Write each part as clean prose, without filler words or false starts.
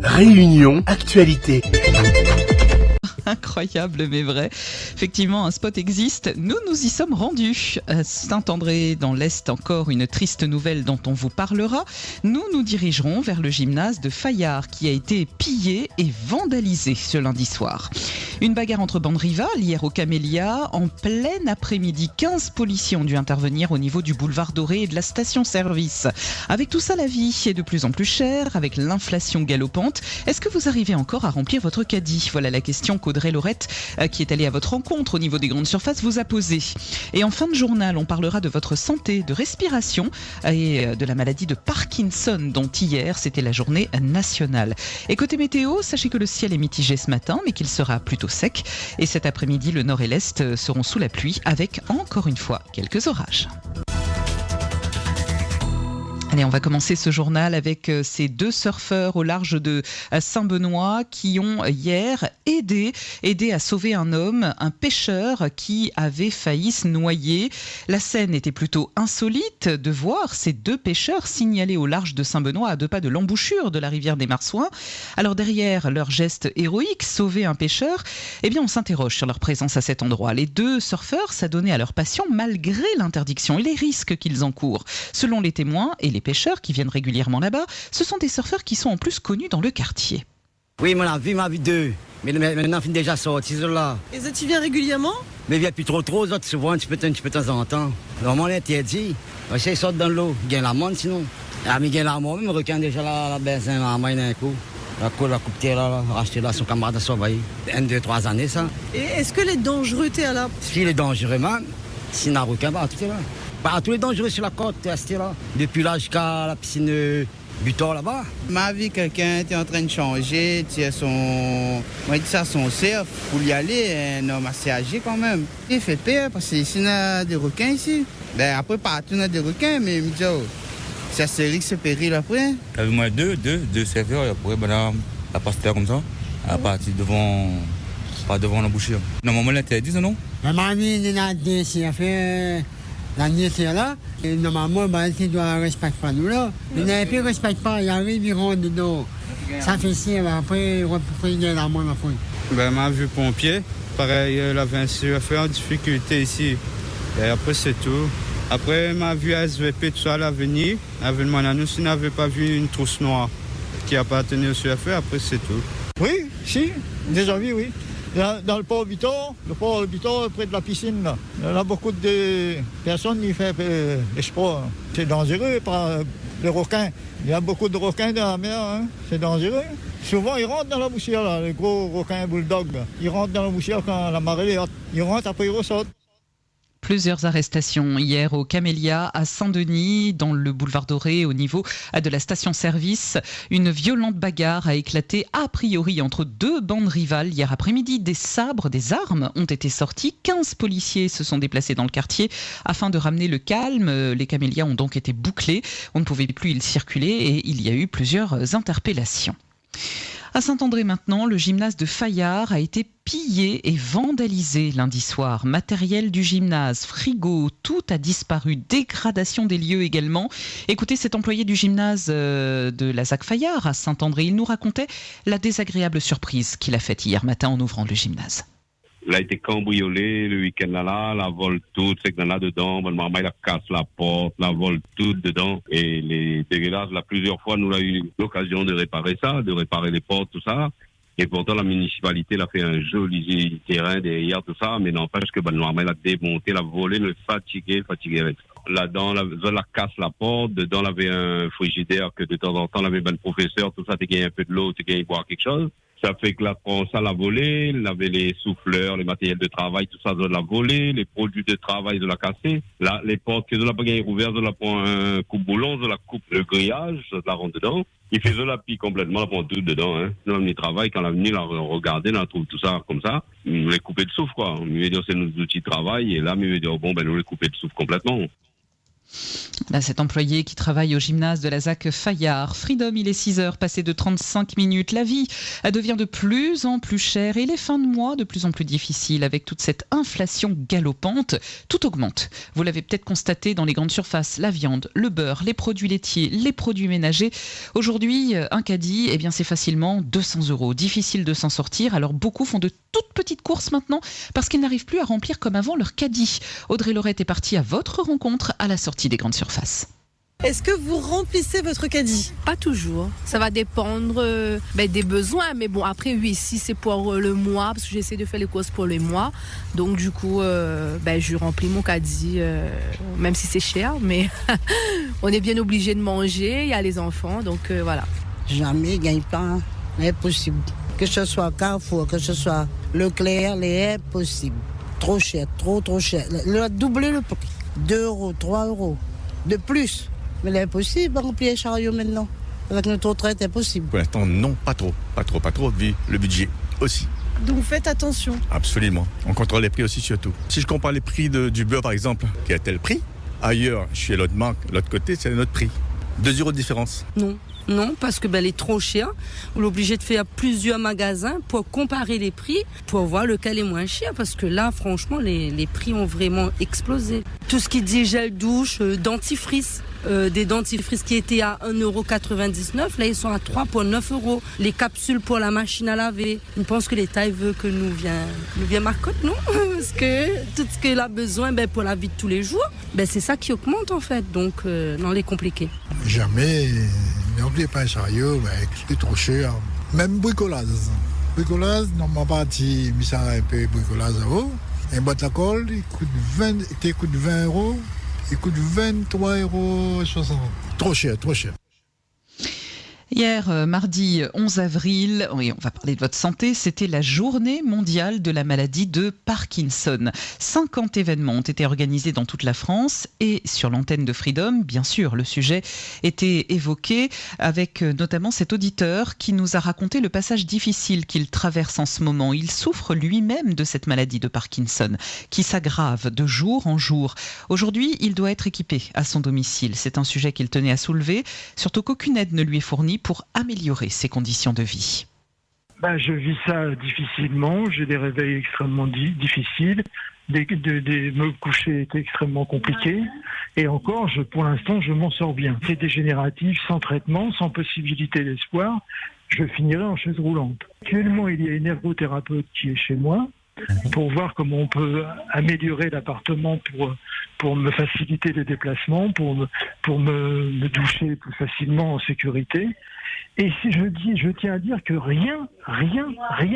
Réunion Actualité. Incroyable mais vrai. Effectivement, un spot existe. Nous y sommes rendus. À Saint-André, dans l'Est, encore une triste nouvelle dont on vous parlera. Nous dirigerons vers le gymnase de Fayard qui a été pillé et vandalisé ce lundi soir. Une bagarre entre bandes rivales hier au Camélia. En plein après-midi, 15 policiers ont dû intervenir au niveau du boulevard Doré et de la station-service. Avec tout ça, la vie est de plus en plus chère, avec l'inflation galopante. Est-ce que vous arrivez encore à remplir votre caddie ? Voilà la question qu'Audrey Laurette, qui est allée à votre rencontre au niveau des grandes surfaces, vous a posée. Et en fin de journal, on parlera de votre santé, de respiration et de la maladie de Parkinson, dont hier, c'était la journée nationale. Et côté météo, sachez que le ciel est mitigé ce matin, mais qu'il sera plutôt sec. Et cet après-midi, le nord et l'est seront sous la pluie, avec encore une fois quelques orages. Allez, on va commencer ce journal avec ces deux surfeurs au large de Saint-Benoît qui ont hier aidé à sauver un homme, un pêcheur qui avait failli se noyer. La scène était plutôt insolite de voir ces deux pêcheurs signalés au large de Saint-Benoît à 2 pas de l'embouchure de la rivière des Marsouins. Alors derrière leur geste héroïque, sauver un pêcheur, eh bien on s'interroge sur leur présence à cet endroit. Les deux surfeurs s'adonnaient à leur passion malgré l'interdiction et les risques qu'ils encourent. Selon les témoins et les pêcheurs qui viennent régulièrement là-bas, ce sont des surfeurs qui sont en plus connus dans le quartier. Oui, ma vie deux. Mais maintenant, on est déjà sorti de là. Et ça, tu viens régulièrement? Mais il n'y a plus trop, autres, souvent, un petit peu de temps en temps. Normalement, on est interdit. Ils sortent dans l'eau. Ils gagnent la monde, sinon. Ah, mais ils gagnent la monde, même requin déjà la baisse, la main d'un coup. La coupe terre, là, racheter là, son camarade à surveiller. 1, 2, 3 années, ça. Et est-ce que les dangereutés à la... S'il est dangereux, man, s'il n'a requin, bah, tout est là. Bah, tous les dangereux sur la côte, resté là. Depuis là jusqu'à la piscine Butor là-bas. Ma vie, quelqu'un était en train de changer, son surf pour y aller, un homme assez âgé quand même. Il fait peur parce qu'ici, il y a des requins ici. Ben, après, partout, il y a des requins, mais il me dit, c'est assez risque, c'est péril après. J'avais moi deux surfeurs, et après, madame, la passe comme ça, à partir devant, pas devant l'embouchure. Normalement, l'interdit, non? Ma vie, il y a des surfeurs. La nuit, c'est là. Et normalement, ils doivent respecter pas nous là. Ils ne respectent pas. Ils arrivent, ils rentrent dedans. Ça fait si, après, ils gagnent la main après. Ben, ma vue pompier, pareil, il avait un surfeur en difficulté ici. Et après, c'est tout. Après, ma vue SVP, tout ça à l'avenir. Avant nous, s'il n'avait pas vu une trousse noire qui appartenait au surfeur, après, c'est tout. Oui, si, déjà vu, oui. Dans le port Butor, près de la piscine, là. Il y a beaucoup de personnes qui font les sports. C'est dangereux par les requins. Il y a beaucoup de requins dans la mer, hein. C'est dangereux. Souvent, ils rentrent dans la moussière, là, les gros requins bulldogs. Là. Ils rentrent dans la moussière quand la marée est haute. Ils rentrent, après ils ressortent. Plusieurs arrestations hier au Camélia, à Saint-Denis, dans le boulevard Doré, au niveau de la station-service. Une violente bagarre a éclaté a priori entre 2 bandes rivales. Hier après-midi, des sabres, des armes ont été sortis. 15 policiers se sont déplacés dans le quartier afin de ramener le calme. Les Camélias ont donc été bouclés. On ne pouvait plus y circuler et il y a eu plusieurs interpellations. À Saint-André maintenant, le gymnase de Fayard a été pillé et vandalisé lundi soir. Matériel du gymnase, frigo, tout a disparu. Dégradation des lieux également. Écoutez cet employé du gymnase de la ZAC Fayard à Saint-André. Il nous racontait la désagréable surprise qu'il a faite hier matin en ouvrant le gymnase. Il a été cambriolé le week-end là, la vole toute, c'est que là-dedans, mon maman, il a cassé la porte, la vole toute dedans. Et les dégueulasses, là, plusieurs fois, nous avons eu l'occasion de réparer ça, de réparer les portes, tout ça. Et pourtant, la municipalité, a fait un joli terrain derrière, tout ça, mais n'empêche que, normalement, il a démonté, la volé, le fatigué avec ça. Là-dedans, la casse la porte, dedans, il avait un frigidaire que de temps en temps, il avait le professeur, tout ça, tu gagnes un peu de l'eau, tu gagnes boire quelque chose. Ça fait que là, ça l'a volé, il avait les souffleurs, les matériels de travail, tout ça, de l'a volé, les produits de travail, de l'a cassé. Là, les portes que de la bagarre ouverte, de la prend un coupe-boulon, de la coupe le grillage, de la rentre dedans. Il fait de la pille complètement, la prend tout dedans, hein. Nous, on y travaille, quand on est venu, là, regarder, là, on trouve tout ça comme ça. On les couper de souffle, quoi. On veut dire, c'est nos outils de travail, et là, on veut dire, bon, nous les couper de souffle complètement. Là, cet employé qui travaille au gymnase de la ZAC Fayard. Freedom, il est 6h, passé de 35 minutes. La vie devient de plus en plus chère et les fins de mois de plus en plus difficiles avec toute cette inflation galopante. Tout augmente. Vous l'avez peut-être constaté dans les grandes surfaces, la viande, le beurre, les produits laitiers, les produits ménagers. Aujourd'hui, un caddie, eh bien, c'est facilement 200 €. Difficile de s'en sortir, alors beaucoup font de toutes petites courses maintenant parce qu'ils n'arrivent plus à remplir comme avant leur caddie. Audrey Laurette est partie à votre rencontre à la sortie des grandes surfaces. Est-ce que vous remplissez votre caddie? Pas toujours. Ça va dépendre des besoins. Mais bon, après, oui, si c'est pour le mois, parce que j'essaie de faire les courses pour le mois. Donc, du coup, je remplis mon caddie, même si c'est cher. Mais on est bien obligé de manger. Il y a les enfants, donc voilà. Jamais gagne pas. Impossible. Que ce soit Carrefour, que ce soit Leclerc, c'est impossible. Trop cher, trop cher. Doubler le prix. 2 €, 3 € de plus. Mais c'est impossible de remplir les chariots maintenant. Avec notre retraite, c'est impossible. Pour l'instant, non, pas trop, vu le budget aussi. Donc faites attention. Absolument. On contrôle les prix aussi surtout. Si je compare les prix du beurre par exemple, qui est à tel prix, ailleurs, chez l'autre marque, l'autre côté, c'est notre prix. 2 € de différence. Non, parce que elle est trop chère. On est obligé de faire plusieurs magasins pour comparer les prix, pour voir lequel est moins cher. Parce que là, franchement, les prix ont vraiment explosé. Tout ce qui dit gel douche, dentifrice, des dentifrices qui étaient à 1,99 €, là ils sont à 3 pour 9 €. Les capsules pour la machine à laver. Je pense que l'État veut que nous vient marcotte, non? Parce que tout ce qu'il a besoin pour la vie de tous les jours, c'est ça qui augmente en fait. Donc, non, c'est compliqué. Jamais. N'oubliez pas un chariot, c'est trop cher. Même bricolage. Bricolage, normalement parti, mais ça un peu bricolage à haut. Un boîte à colle, il coûte 20 €, il coûte 23,60 €. Trop cher. Hier, mardi 11 avril, oui, on va parler de votre santé, c'était la journée mondiale de la maladie de Parkinson. 50 événements ont été organisés dans toute la France et sur l'antenne de Freedom, bien sûr, le sujet était évoqué avec notamment cet auditeur qui nous a raconté le passage difficile qu'il traverse en ce moment. Il souffre lui-même de cette maladie de Parkinson qui s'aggrave de jour en jour. Aujourd'hui, il doit être équipé à son domicile. C'est un sujet qu'il tenait à soulever, surtout qu'aucune aide ne lui est fournie pour améliorer ses conditions de vie. Je vis ça difficilement, j'ai des réveils extrêmement difficiles, me coucher est extrêmement compliqué, et encore, pour l'instant, je m'en sors bien. C'est dégénératif, sans traitement, sans possibilité d'espoir, je finirai en chaise roulante. Actuellement, il y a une ergothérapeute qui est chez moi, pour voir comment on peut améliorer l'appartement pour me faciliter les déplacements, pour me doucher plus facilement en sécurité. Et si je tiens à dire que rien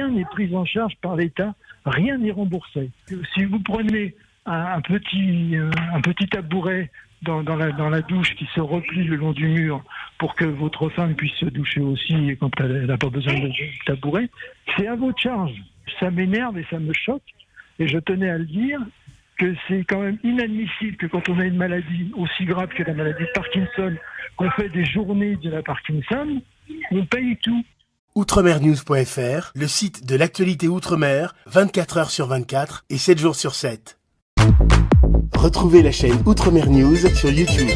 n'est pris en charge par l'État, rien n'est remboursé. Si vous prenez un petit tabouret dans la douche qui se replie le long du mur pour que votre femme puisse se doucher aussi quand elle n'a pas besoin de tabouret, c'est à votre charge. Ça m'énerve et ça me choque. Et je tenais à le dire que c'est quand même inadmissible que quand on a une maladie aussi grave que la maladie de Parkinson, qu'on fait des journées de la Parkinson, on paye tout. Outremernews.fr, le site de l'actualité Outre-mer, 24 heures sur 24 et 7 jours sur 7. Retrouvez la chaîne Outremer News sur YouTube.